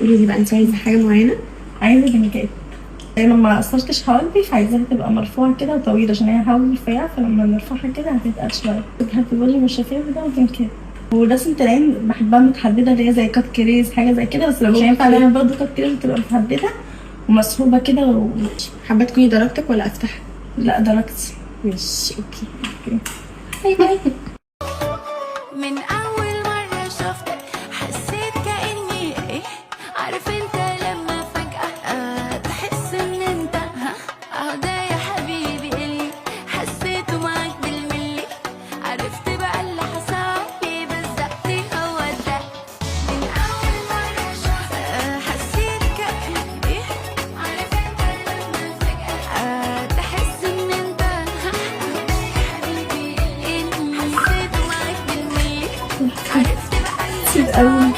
قولي لي بقى، انت عايزه حاجه معينه؟ عايزه بنكات. لما قصرتش حواجبي فعايزاها تبقى مرفوعه كده وطويله، عشان هي حواجبي رفيعه، فلما نرفعها كده هتتقل شويه. هتبقى لي مشافير ده وبنكات. ورسمة العين بحبها متحددة، اللي هي زي كات كريز حاجة زي كده، بس لو مش هينفع نعمل برضه كات كريز تبقى متحددة ومسحوبة كده حابه تكوني درجتك ولا افتح؟ لا درجتي. ماشي اوكي. باي باي. من أول مرة شفتك حسيت كأني إيه، عارف أنت لما فجأة تحس إن أنت ده يا حبيبي اللي حسيته معاك بالملي، عرفت بقى اللي حصل لي بالظبط هو ده. من أول مرة شفتك حسيت كأني إيه، عارف أنت لما فجأة تحس إن أنت ده يا حبيبي اللي حسيته معاك بالملي، عرفت بقى اللي حصل